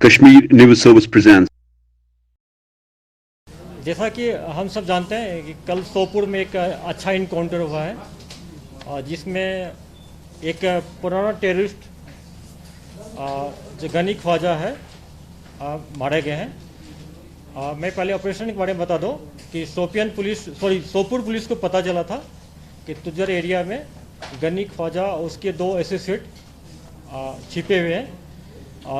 Kashmir News Service presents. जैसा कि हम सब जानते हैं कि कल सोपुर में एक अच्छा इनकाउंटर हुआ है और जिसमें एक पुराना टेररिस्ट जो गनी ख्वाजा है मारे गए हैं। मैं पहले ऑपरेशन के बारे में बता दूं कि सोपुर पुलिस को पता चला था कि तुजर एरिया में गनी ख्वाजा और उसके 2 एसोसिएट छिपे हुए हैं।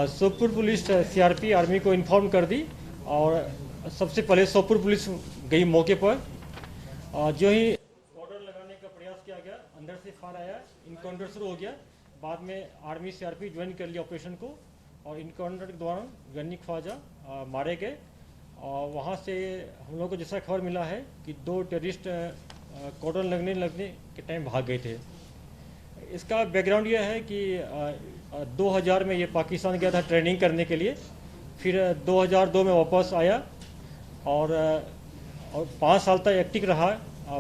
सोपुर पुलिस सीआरपी आर्मी को इन्फॉर्म कर दी और सबसे पहले सोपुर पुलिस गई मौके पर और जो ही ऑर्डर लगाने का प्रयास किया गया, अंदर से फायर आया, इनकाउंटर शुरू हो गया। बाद में आर्मी सीआरपी ज्वाइन कर लिया ऑपरेशन को और इनकाउंटर के दौरान गनी ख्वाजा मारे गए। और वहाँ से हम लोग को जैसा खबर मिला है कि 2 टेररिस्ट कॉर्डन लगने के टाइम भाग गए थे। इसका बैकग्राउंड यह है कि 2000 में ये पाकिस्तान गया था ट्रेनिंग करने के लिए, फिर 2002 में वापस आया और 5 साल तक एक्टिव रहा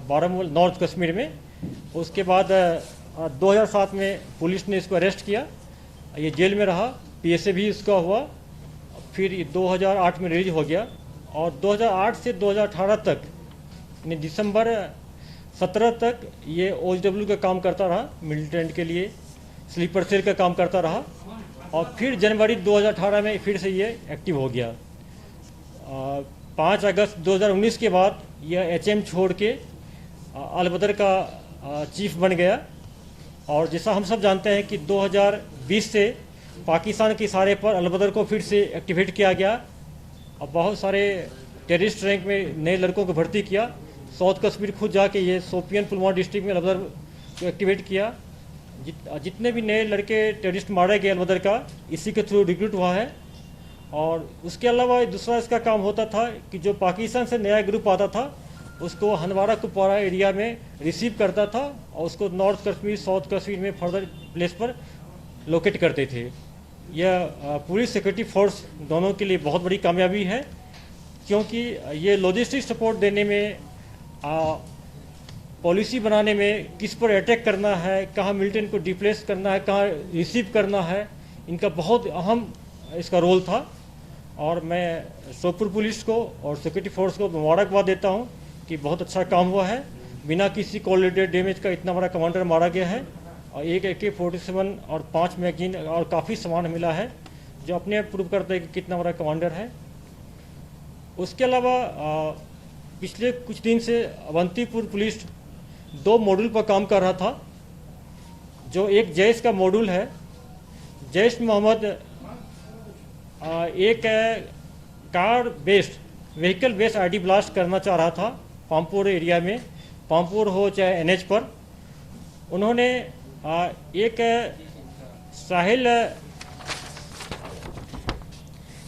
बारामूला नॉर्थ कश्मीर में। उसके बाद 2007 में पुलिस ने इसको अरेस्ट किया, ये जेल में रहा, पीएसए भी इसका हुआ, फिर 2008 में रिलीज हो गया और 2008 से 2018 तक यानी दिसंबर 17 तक ये OHW का काम करता रहा, मिलिटेंट के लिए स्लीपर सेल का काम करता रहा और फिर जनवरी 2018 में फिर से ये एक्टिव हो गया। 5 अगस्त 2019 के बाद यह HM छोड़ के अलबदर का चीफ बन गया। और जैसा हम सब जानते हैं कि 2020 से पाकिस्तान के इशारे पर अलबदर को फिर से एक्टिवेट किया गया और बहुत सारे टेररिस्ट रैंक में नए लड़कों को भर्ती किया। साउथ कश्मीर खुद जाके ये शोपियान पुलवामा डिस्ट्रिक्ट में अलबदर को एक्टिवेट किया। जितने भी नए लड़के टेररिस्ट मारे गए अलबदर का इसी के थ्रू रिक्रूट हुआ है। और उसके अलावा दूसरा इसका काम होता था कि जो पाकिस्तान से नया ग्रुप आता था उसको हंदवाड़ा कुपवाड़ा एरिया में रिसीव करता था और उसको नॉर्थ कश्मीर साउथ कश्मीर में फर्दर प्लेस पर लोकेट करते थे। यह पुलिस सिक्योरिटी फोर्स दोनों के लिए बहुत बड़ी कामयाबी है, क्योंकि ये लॉजिस्टिक सपोर्ट देने में, पॉलिसी बनाने में, किस पर अटैक करना है, कहाँ मिलिटेंट को डिप्लेस करना है, कहाँ रिसीव करना है, इनका बहुत अहम इसका रोल था। और मैं सोपुर पुलिस को और सिक्योरिटी फोर्स को मुबारकबाद देता हूँ कि बहुत अच्छा काम हुआ है। बिना किसी कोलिडेड डैमेज का इतना बड़ा कमांडर मारा गया है और एक AK-47 और 5 मैगजीन और काफ़ी सामान मिला है, जो अपने आप प्रूव करता है कि कितना बड़ा कमांडर है। उसके अलावा पिछले कुछ दिन से अवंतीपुर पुलिस 2 मॉड्यूल पर काम कर रहा था। जो एक जैश का मॉड्यूल है, जैश मोहम्मद एक car based vehicle based ID blast करना चाह रहा था पामपुर एरिया में, पामपुर हो चाहे NH पर। उन्होंने एक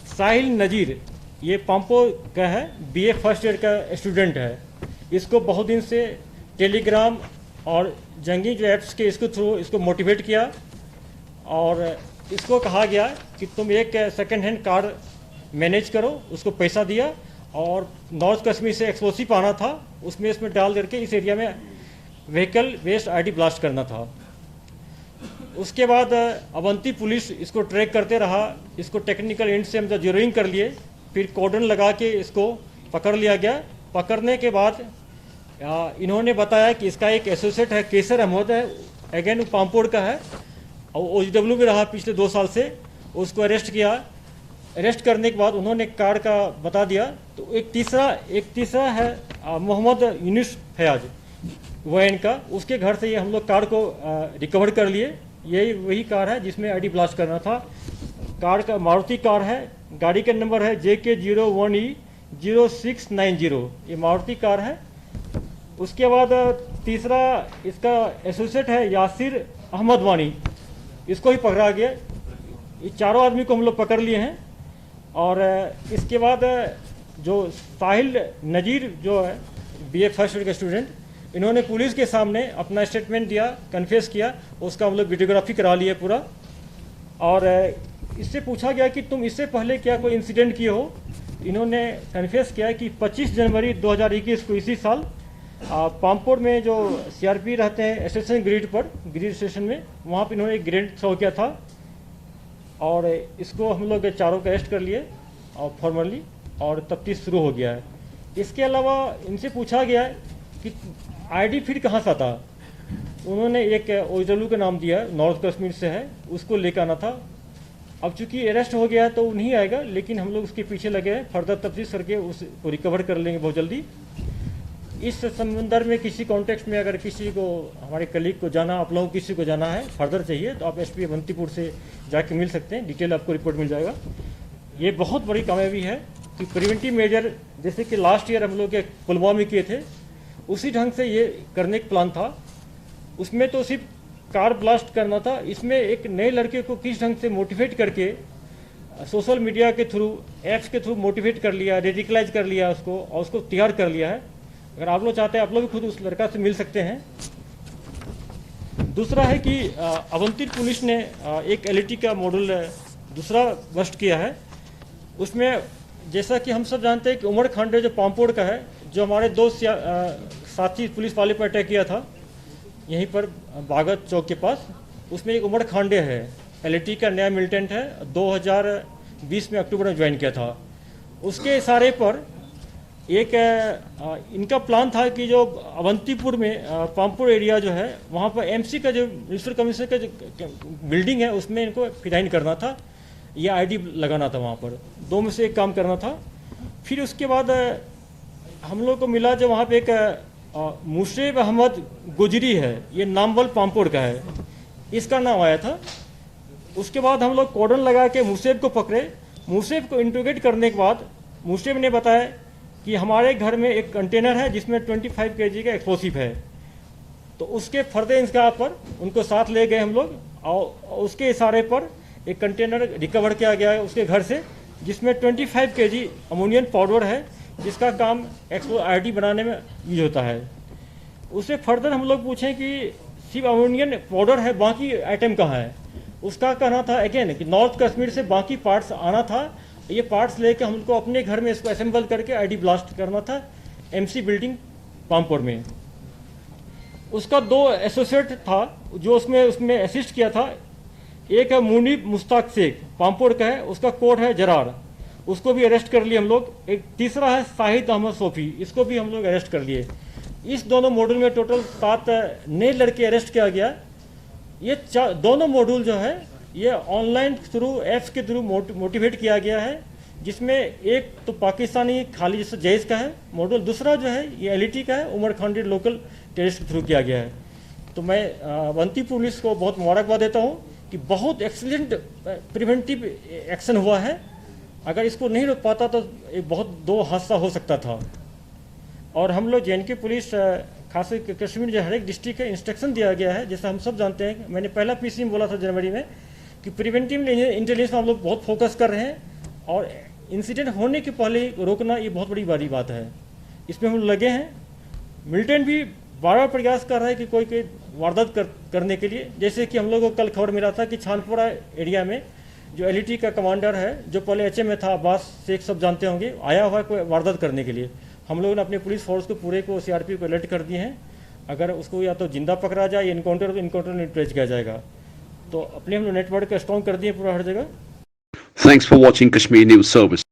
साहिल नज़ीर, ये पामपुर का है, BA फर्स्ट ईयर का स्टूडेंट है। इसको बहुत दिन से टेलीग्राम और जंगी जो ऐप्स के इसको थ्रू इसको मोटिवेट किया और इसको कहा गया कि तुम एक सेकंड हैंड कार मैनेज करो, उसको पैसा दिया और नॉर्थ कश्मीर से एक्सप्लोसिव आना था, इसमें डाल करके इस एरिया में व्हीकल बेस्ड ID ब्लास्ट करना था। उसके बाद अवंती पुलिस इसको ट्रैक करते रहा, इसको टेक्निकल एंड से हम जब जीरोइंग कर लिए, फिर कॉर्डन लगा के इसको पकड़ लिया गया। पकड़ने के बाद इन्होंने बताया कि इसका एक एसोसिएट है, केसर अहमद है, अगेन पामपुर का है और OHW में रहा पिछले 2 साल से। उसको अरेस्ट किया। अरेस्ट करने के बाद उन्होंने कार का बता दिया। तो एक तीसरा है मोहम्मद यूनुस फयाज वैन का, उसके घर से ये हम लोग कार को रिकवर कर लिए। यही वही कार है जिसमें ID ब्लास्ट करना था। कार का मारुति कार है, गाड़ी का नंबर है JK01E0690, ये मारुति कार है। उसके बाद तीसरा इसका एसोसिएट है यासिर अहमद वानी, इसको ही पकड़ा गया। ये चारों आदमी को हम लोग पकड़ लिए हैं। और इसके बाद जो साहिल नज़ीर जो है BA फर्स्ट ईयर का स्टूडेंट, इन्होंने पुलिस के सामने अपना स्टेटमेंट दिया, कन्फेस किया, उसका हम लोग वीडियोग्राफी करा लिए पूरा। और इससे पूछा गया कि तुम इससे पहले क्या कोई इंसिडेंट किए हो। इन्होंने कन्फेस किया कि 25 जनवरी 2021 को इसी साल पामपुर में जो CRP रहते हैं स्टेशन ग्रिड पर, ग्रिड स्टेशन में, वहाँ पर इन्होंने एक ग्रेनेड थ्रो किया था। और इसको हम लोग चारों को अरेस्ट कर लिए और फॉर्मली, और तफ्तीश शुरू हो गया है। इसके अलावा इनसे पूछा गया है कि आईडी फिर कहाँ से था। उन्होंने एक ओजलू का नाम दिया, नॉर्थ कश्मीर से है, उसको लेकर आना था। अब चूंकि अरेस्ट हो गया है तो नहीं आएगा, लेकिन हम लोग उसके पीछे लगे हैं, फर्दर तफ्तीश करके उसको रिकवर कर लेंगे बहुत जल्दी। इस संदर्भ में किसी कॉन्टेक्स्ट में अगर किसी को, हमारे कलीग को जाना, आप लोगों को किसी को जाना है, फर्दर चाहिए, तो आप एसपी अवंतीपुर से जाके मिल सकते हैं, डिटेल आपको रिपोर्ट मिल जाएगा। ये बहुत बड़ी कामयाबी है कि प्रिवेंटिव मेजर जैसे कि लास्ट ईयर हम लोग के पुलवामा में किए थे, उसी ढंग से ये करने का प्लान था। उसमें तो सिर्फ कार ब्लास्ट करना था, इसमें एक नए लड़के को किस ढंग से मोटिवेट करके सोशल मीडिया के थ्रू, ऐप्स के थ्रू मोटिवेट कर लिया, रेडिकलाइज कर लिया उसको, और उसको तैयार कर लिया है। अगर आप लोग चाहते हैं, आप लोग भी खुद उस लड़का से मिल सकते हैं। दूसरा है कि अवंतीपुर पुलिस ने एक एलईटी का मॉडल दूसरा बस्ट किया है। उसमें जैसा कि हम सब जानते हैं कि उमर खांडे जो पामपोड़ का है, जो हमारे दो साथी पुलिस वाले पर अटैक किया था यहीं पर बागत चौक के पास, उसमें एक उमर खांडे है, एलईटी का नया मिलिटेंट है, 2020 में अक्टूबर में ज्वाइन किया था। उसके इशारे पर एक इनका प्लान था कि जो अवंतीपुर में पामपुर एरिया जो है, वहाँ पर एमसी का जो म्यूनिसिपल कमिश्नर का जो बिल्डिंग है, उसमें इनको फिराइन करना था, या आईडी लगाना था। वहाँ पर दो में से एक काम करना था। फिर उसके बाद हम लोग को मिला जो वहाँ पे एक मुशरफ अहमद गुजरी है, ये नामवल पामपुर का है, इसका नाम आया था। उसके बाद हम लोग कॉर्डन लगा के मुशरफ को पकड़े। मुशरफ को इंट्रोगेट करने के बाद मुशरफ ने बताया कि हमारे घर में एक कंटेनर है जिसमें 25 kg का एक्सप्लोसिव है। तो उसके फर्दर इंतजार पर उनको साथ ले गए हम लोग, और उसके इशारे पर एक कंटेनर रिकवर किया गया है उसके घर से, जिसमें 25 kg अमोनियम पाउडर है, जिसका काम एक्सप्लोसिव आईडी बनाने में यूज होता है। उससे फर्दर हम लोग पूछें कि सिर्फ अमोनियम पाउडर है, बाकी आइटम कहाँ है। उसका कहना था अगेन कि नॉर्थ कश्मीर से बाकी पार्ट्स आना था, ये पार्ट्स लेके हमको अपने घर में इसको असेंबल करके आईडी ब्लास्ट करना था एमसी बिल्डिंग पामपुर में। उसका दो एसोसिएट था जो उसमें असिस्ट किया था। एक है मुनीब मुश्ताक शेख, पामपुर का है, उसका कोड है जरार, उसको भी अरेस्ट कर लिए हम लोग। एक तीसरा है शाहिद अहमद सोफी, इसको भी हम लोग अरेस्ट कर लिए। इस दोनों मॉड्यूल में टोटल 7 नए लड़के अरेस्ट किया गया। ये दोनों मॉड्यूल जो है ये ऑनलाइन थ्रू ऐप्स के थ्रू मोटिवेट किया गया है, जिसमें एक तो पाकिस्तानी खाली जैसे जैश का है मॉडल, दूसरा जो है ये एलईटी का है, उमर खांडे लोकल टेररिस्ट के थ्रू किया गया है। तो मैं अवंतीपुर पुलिस को बहुत मुबारकबाद देता हूँ कि बहुत एक्सीलेंट प्रिवेंटिव एक्शन हुआ है। अगर इसको नहीं रोक पाता तो एक बहुत दो हादसा हो सकता था। और हम लोग JNK पुलिस खास कश्मीर जो हर एक डिस्ट्रिक्ट है इंस्ट्रक्शन दिया गया है, जैसा हम सब जानते हैं, मैंने पहला पीसी में बोला था जनवरी में कि प्रिवेंटिव इंटेलिजेंस में हम लोग बहुत फोकस कर रहे हैं, और इंसिडेंट होने के पहले रोकना ये बहुत बड़ी बात है। इसमें हम लोग लगे हैं। मिलिटेंट भी बार प्रयास कर रहा है कि कोई वारदात करने के लिए। जैसे कि हम लोग को कल खबर मिला था कि छानपुरा एरिया में जो एलईटी का कमांडर है, जो पहले HM में था, अब्बास शेख सब जानते होंगे, आया हुआ है कोई वारदात करने के लिए। हम लोगों ने अपने पुलिस फोर्स को पूरे को CRP को अलर्ट कर दिए हैं। अगर उसको या तो जिंदा पकड़ा जाए या इनकाउंटर में ट्रेस किया जाएगा। तो अपने हम लोग नेटवर्क को स्ट्रॉन्ग कर दिए पूरा हर जगह। Thanks for watching Kashmir News Service.